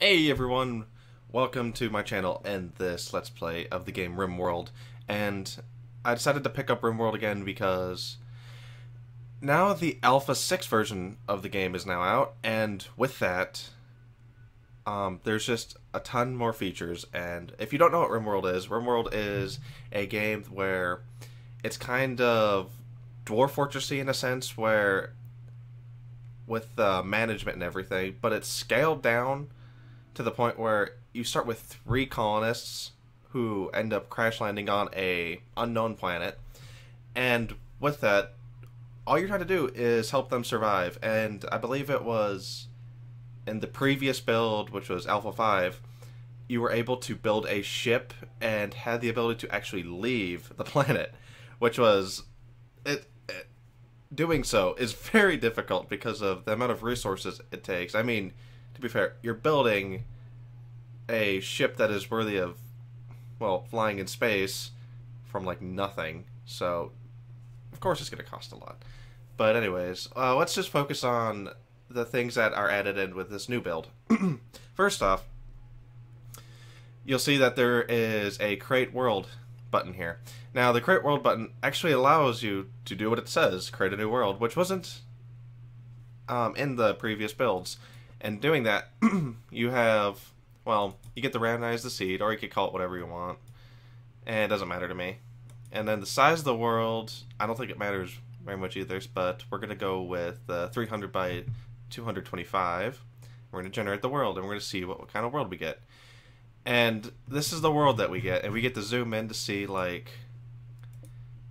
Hey everyone, welcome to my channel and this Let's Play of the game RimWorld. And I decided to pick up RimWorld again because now the Alpha 6 version of the game is now out, and with that, there's just a ton more features. And if you don't know what RimWorld is a game where it's kind of Dwarf Fortressy in a sense, where with management and everything, but it's scaled down to the point where you start with 3 colonists who end up crash landing on a unknown planet, and with that, all you're trying to do is help them survive. And I believe it was in the previous build, which was Alpha 5, you were able to build a ship and had the ability to actually leave the planet, which was doing so is very difficult because of the amount of resources it takes. I mean, to be fair, you're building a ship that is worthy of, well, flying in space from, like, nothing. So, of course it's going to cost a lot. But anyways, let's just focus on the things that are added in with this new build. First off, you'll see that there is a Create World button here. Now, the Create World button actually allows you to do what it says, create a new world, which wasn't in the previous builds. And doing that, you have, well, you get to randomize the seed, or you could call it whatever you want, and it doesn't matter to me. And then the size of the world, I don't think it matters very much either, but we're going to go with 300 by 225. We're going to generate the world, and we're going to see what kind of world we get. And this is the world that we get, and we get to zoom in to see, like,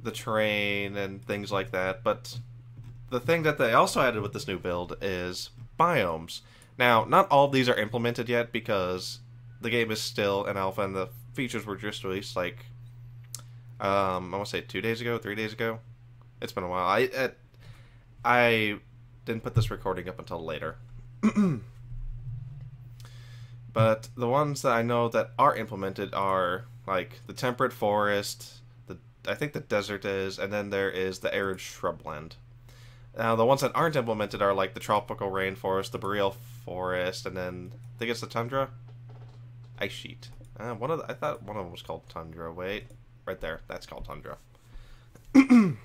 the terrain and things like that. But the thing that they also added with this new build is biomes. Now, not all of these are implemented yet because the game is still in alpha, and the features were just released, like, I want to say 2 days ago, 3 days ago. It's been a while. I didn't put this recording up until later. But the ones that I know that are implemented are, like, the temperate forest, I think the desert is, and then there is the arid shrubland. Now, the ones that aren't implemented are, like, the tropical rainforest, the boreal forest, and then I think it's the tundra? Ice sheet. I thought one of them was called tundra. Wait, right there. That's called tundra. And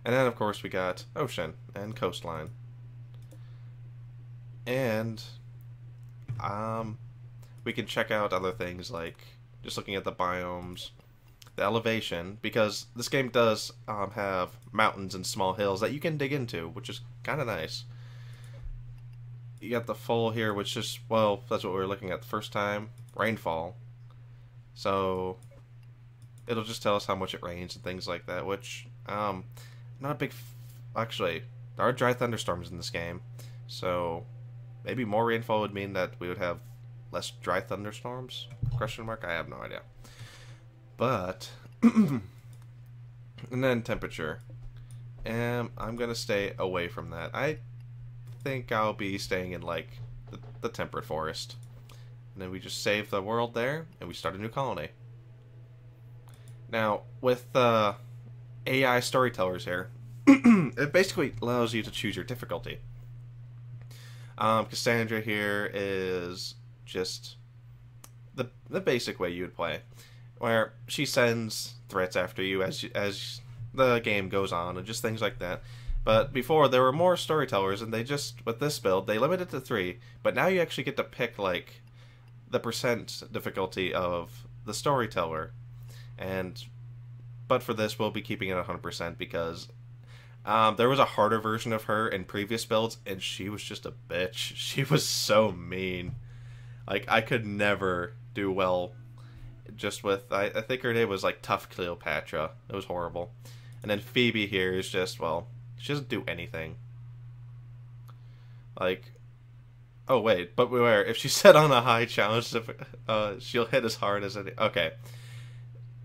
then, of course, we got ocean and coastline. And we can check out other things, like just looking at the biomes, the elevation, because this game does have mountains and small hills that you can dig into, which is kind of nice. You got the full here, which is, well, that's what we were looking at the first time, rainfall. So it'll just tell us how much it rains and things like that, which, not a big, actually, there are dry thunderstorms in this game, so maybe more rainfall would mean that we would have less dry thunderstorms? Question mark? I have no idea. But, and then temperature. And I'm going to stay away from that. I think I'll be staying in, like, the temperate forest. And then we just save the world there, and we start a new colony. Now, with AI storytellers here, it basically allows you to choose your difficulty. Cassandra here is just the basic way you would play, where she sends threats after you as the game goes on, and just things like that. But before, there were more storytellers, and they just, with this build, they limited it to 3, but now you actually get to pick, like, the percent difficulty of the storyteller. But for this, we'll be keeping it 100% because there was a harder version of her in previous builds, and she was just a bitch. She was so mean. Like, I could never do well just with, I think her name was, like, Tough Cleopatra. It was horrible. And then Phoebe here is just, well, she doesn't do anything. Like, oh wait, but beware, if she's set on a high challenge, she'll hit as hard as any, okay.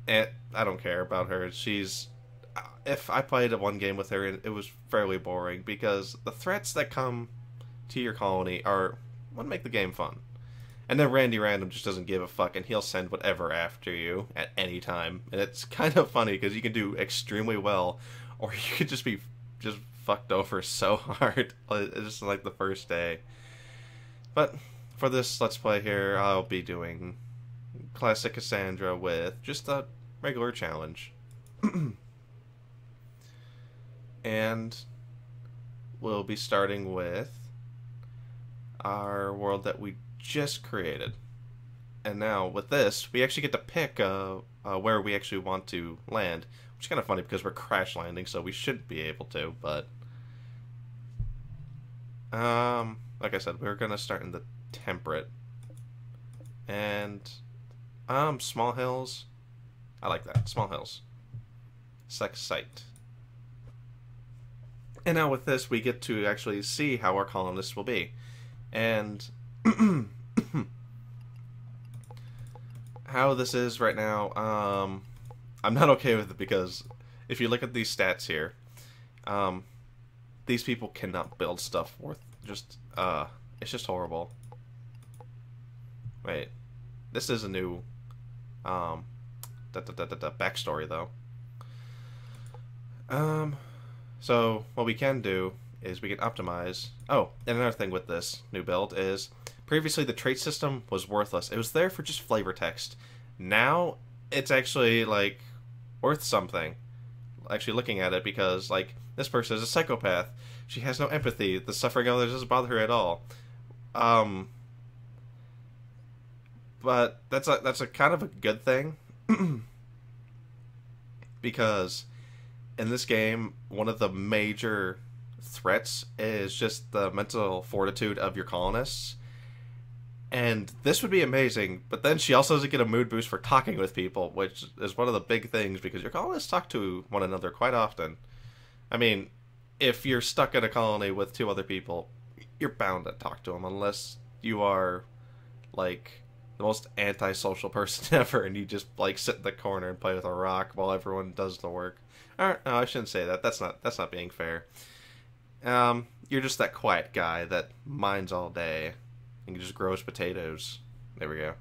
And I don't care about her. She's, if I played one game with her, it was fairly boring, because the threats that come to your colony are what make the game fun. And then Randy Random just doesn't give a fuck, and he'll send whatever after you at any time. And it's kind of funny, because you can do extremely well, or you could just be just fucked over so hard, just like the first day. But for this Let's Play here, I'll be doing Classic Cassandra with just a regular challenge. And we'll be starting with our world that we just created. And now, with this, we actually get to pick where we actually want to land. Which is kind of funny because we're crash landing, so we should be able to, but... like I said, we're going to start in the temperate. And... small hills. I like that. Small hills. Select site. And now with this, we get to actually see how our colonists will be. And... how this is right now, I'm not okay with it because if you look at these stats here, these people cannot build stuff worth just, it's just horrible. Wait, this is a new, backstory though. So what we can do is we can optimize. Oh, and another thing with this new build is previously the trait system was worthless. It was there for just flavor text. Now it's actually like worth something. Actually looking at it because like this person is a psychopath. She has no empathy. The suffering of others doesn't bother her at all. But that's a kind of a good thing because in this game, one of the major threats is just the mental fortitude of your colonists. And this would be amazing, but then she also doesn't get a mood boost for talking with people, which is one of the big things, because your colonists talk to one another quite often. I mean, if you're stuck in a colony with two other people, you're bound to talk to them, unless you are, like, the most antisocial person ever, and you just, like, sit in the corner and play with a rock while everyone does the work. Alright, no, I shouldn't say that. That's not being fair. You're just that quiet guy that minds all day. And just grows potatoes. There we go.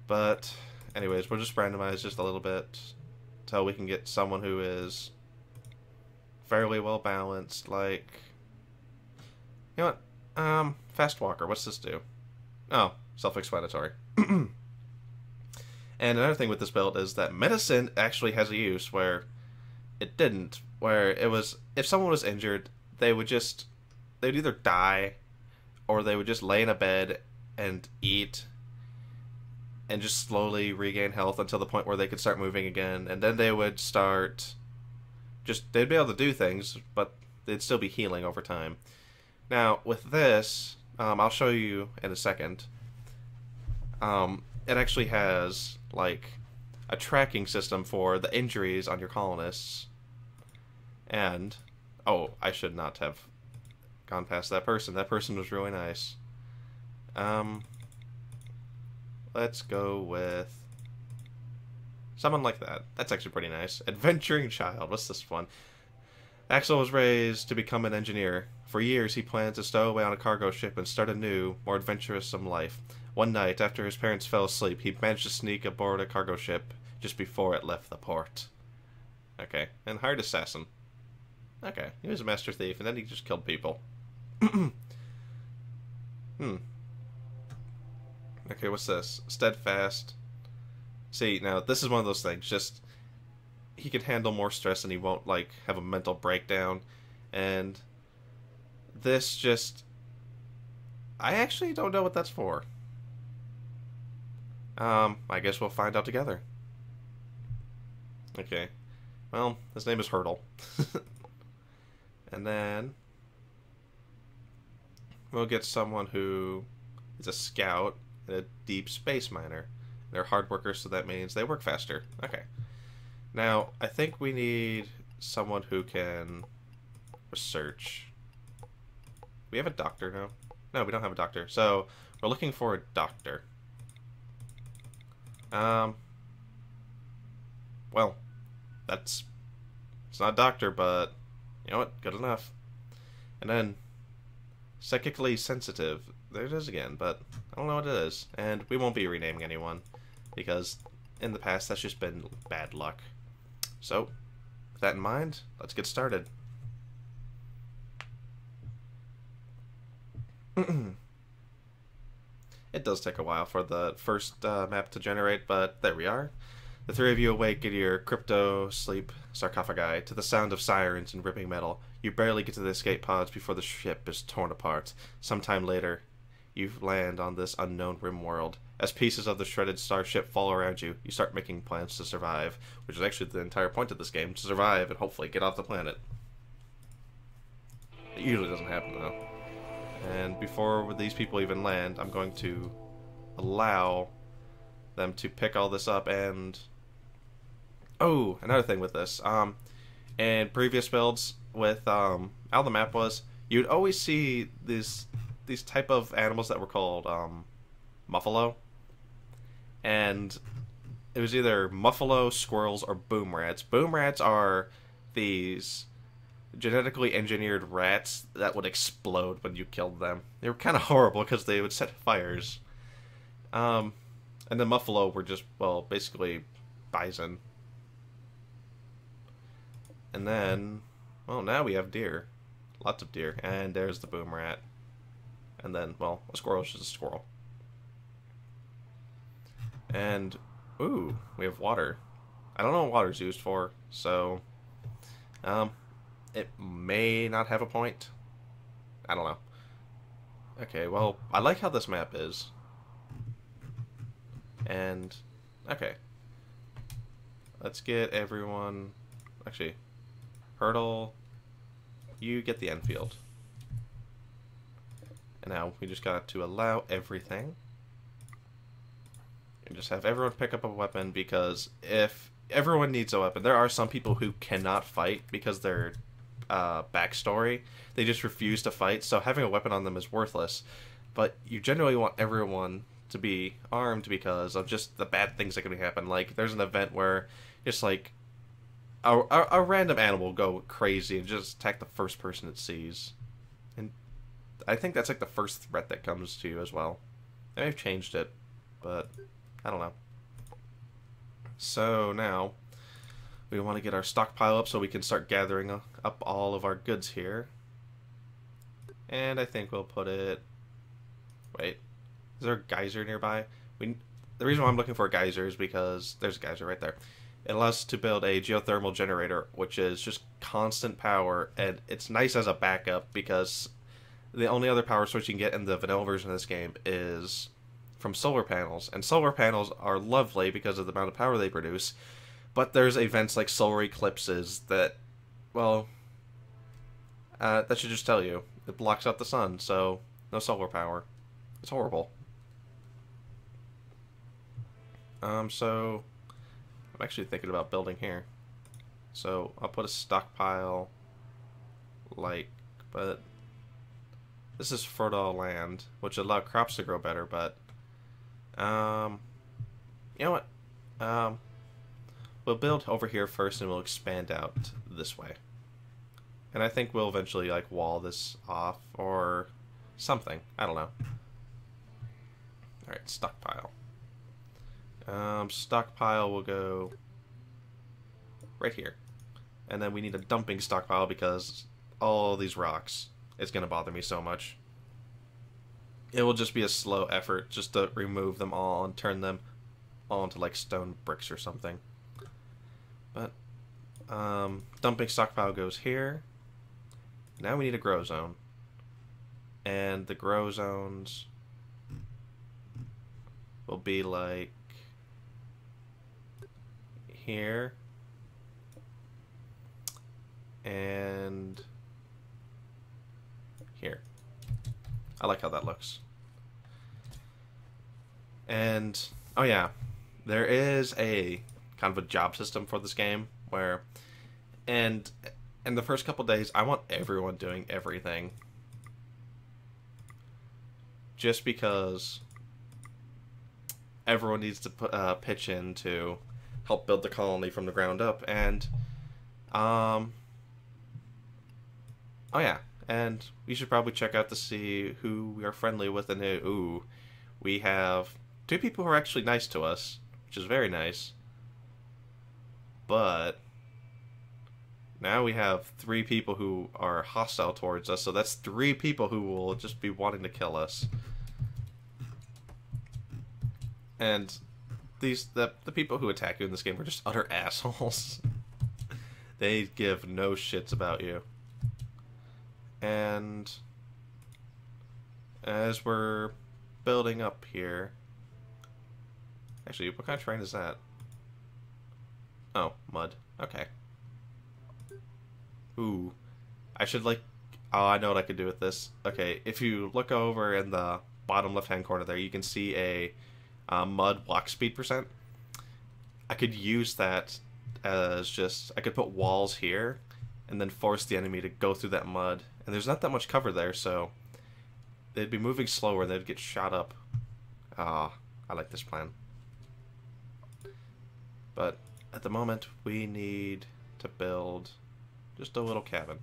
But, anyways, we'll just randomize just a little bit until we can get someone who is fairly well balanced. Like, you know what? Fast walker. What's this do? Oh, self-explanatory. And another thing with this build is that medicine actually has a use where it didn't. Where it was, if someone was injured, they'd either die, or they would just lay in a bed and eat and just slowly regain health until the point where they could start moving again. And then they would start... they'd be able to do things, but they'd still be healing over time. Now, with this, I'll show you in a second. It actually has, like, a tracking system for the injuries on your colonists. And... oh, I should not have gone past that person. That person was really nice. Let's go with someone like that. That's actually pretty nice. Adventuring child. What's this one? Axel was raised to become an engineer. For years, he planned to stow away on a cargo ship and start a new, more adventuresome life. One night, after his parents fell asleep, he managed to sneak aboard a cargo ship just before it left the port. Okay. And hired assassin. Okay. He was a master thief, and then he just killed people. Okay, what's this? Steadfast. See, now, this is one of those things. Just, he can handle more stress and he won't, like, have a mental breakdown. And this just... I actually don't know what that's for. I guess we'll find out together. Okay. Well, his name is Hurdle. And then... we'll get someone who is a scout and a deep space miner. They're hard workers, so that means they work faster. Okay. Now, I think we need someone who can research. We have a doctor now? No, we don't have a doctor. So, we're looking for a doctor. Well, it's not a doctor, but you know what? Good enough. And then psychically sensitive. There it is again, but I don't know what it is. And we won't be renaming anyone, because in the past that's just been bad luck. So, with that in mind, let's get started. It does take a while for the first map to generate, but there we are. The three of you awake in your crypto-sleep sarcophagi to the sound of sirens and ripping metal. You barely get to the escape pods before the ship is torn apart. Sometime later, you land on this unknown RimWorld. As pieces of the shredded starship fall around you, you start making plans to survive, which is actually the entire point of this game, to survive and hopefully get off the planet. It usually doesn't happen, though. And before these people even land, I'm going to allow them to pick all this up and... Oh, another thing with this. In previous builds with how the map was, you'd always see these type of animals that were called muffalo. And it was either muffalo, squirrels, or boomrats. Boomrats are these genetically engineered rats that would explode when you killed them. They were kind of horrible because they would set fires. And the muffalo were just, well, basically bison. And then, well, now we have deer. Lots of deer. And there's the boom rat. And then, well, a squirrel is just a squirrel. And, ooh, we have water. I don't know what water's used for, so, it may not have a point. I don't know. Okay, well, I like how this map is. And, okay. Let's get everyone, actually, Hurdle, you get the Enfield. And now we just got to allow everything. And just have everyone pick up a weapon, because if everyone needs a weapon, there are some people who cannot fight because their backstory, they just refuse to fight, so having a weapon on them is worthless. But you generally want everyone to be armed because of just the bad things that can happen. Like, there's an event where just like a random animal will go crazy and just attack the first person it sees. And I think that's like the first threat that comes to you as well. They may have changed it, but I don't know. So now we want to get our stockpile up so we can start gathering up all of our goods here. And I think we'll put it... Wait. Is there a geyser nearby? The reason why I'm looking for a geyser is because there's a geyser right there. It allows us to build a geothermal generator, which is just constant power, and it's nice as a backup because the only other power source you can get in the vanilla version of this game is from solar panels. And solar panels are lovely because of the amount of power they produce, but there's events like solar eclipses that, well, that should just tell you. It blocks out the sun, so no solar power. It's horrible. So I'm actually thinking about building here. So I'll put a stockpile, like, but this is fertile land, which allow crops to grow better, but, you know what? We'll build over here first and we'll expand out this way. And I think we'll eventually, like, wall this off or something. I don't know. Alright, stockpile. Stockpile will go right here. And then we need a dumping stockpile because all these rocks is going to bother me so much. It will just be a slow effort just to remove them all and turn them all into like stone bricks or something. But dumping stockpile goes here. Now we need a grow zone. And the grow zones will be like here and here. I like how that looks. And oh yeah, there is a kind of a job system for this game where, and in the first couple days I want everyone doing everything, just because everyone needs to pitch in to help build the colony from the ground up. And oh yeah, and we should probably check out to see who we are friendly with. And ooh, we have 2 people who are actually nice to us, which is very nice. But now we have 3 people who are hostile towards us, so that's 3 people who will just be wanting to kill us. And the people who attack you in this game are just utter assholes. They give no shits about you. And as we're building up here, actually, what kind of terrain is that? Oh, mud. Okay. Ooh, I should like. Oh, I know what I could do with this. Okay, if you look over in the bottom left-hand corner there, you can see a mud walk speed percent. I could use that as just, I could put walls here and then force the enemy to go through that mud. And there's not that much cover there, so they'd be moving slower and they'd get shot up. Ah, I like this plan. But at the moment, we need to build just a little cabin.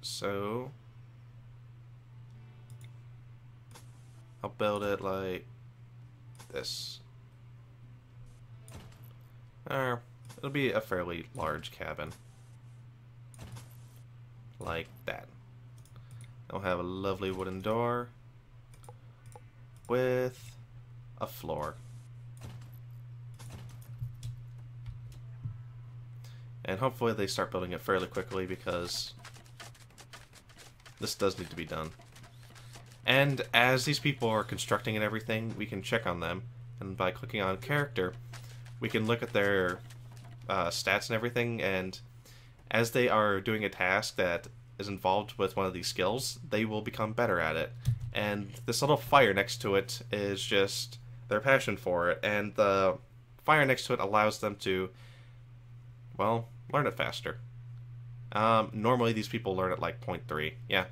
So I'll build it like this. It'll be a fairly large cabin. Like that. I'll have a lovely wooden door with a floor. And hopefully they start building it fairly quickly because this does need to be done. And as these people are constructing and everything, we can check on them. And by clicking on character, we can look at their stats and everything. And as they are doing a task that is involved with one of these skills, they will become better at it. And this little fire next to it is just their passion for it. And the fire next to it allows them to, well, learn it faster. Normally these people learn at like 0.3. Yeah.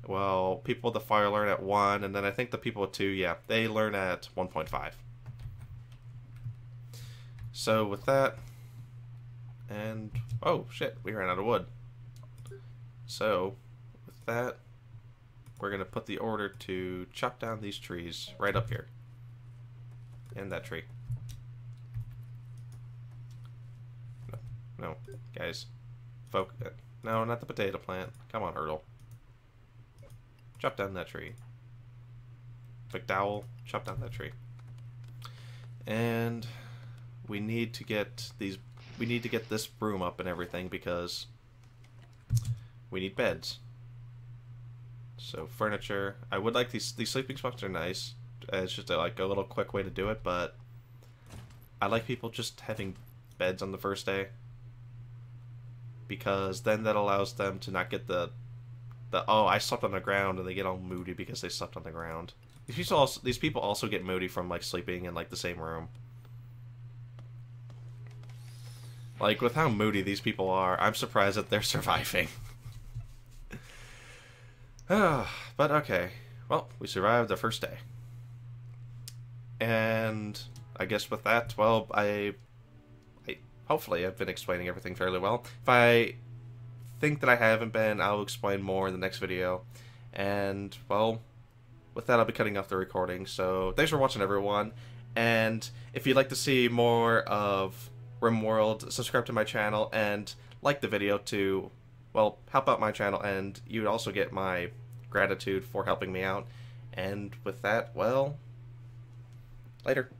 Well, people with the fire learn at 1, and then I think the people with 2, yeah, they learn at 1.5. So with that, and oh shit, we ran out of wood. So with that, we're gonna put the order to chop down these trees right up here. And that tree. No, guys. No, not the potato plant. Come on, Hurdle. Chop down that tree. McDowell, chop down that tree. And we need to get these. We need to get this broom up and everything because we need beds. So furniture. I would like these sleeping spots are nice. It's just like a little quick way to do it, but I like people just having beds on the first day. Because then that allows them to not get the oh, I slept on the ground, and they get all moody because they slept on the ground. These people also get moody from like sleeping in like the same room. Like with how moody these people are, I'm surprised that they're surviving. But okay, well, we survived the first day, and I guess with that, well, hopefully I've been explaining everything fairly well. If I think that I haven't been, I'll explain more in the next video. And, well, with that, I'll be cutting off the recording. So, thanks for watching, everyone. And if you'd like to see more of RimWorld, subscribe to my channel and like the video to, well, help out my channel. And you'd also get my gratitude for helping me out. And with that, well, later.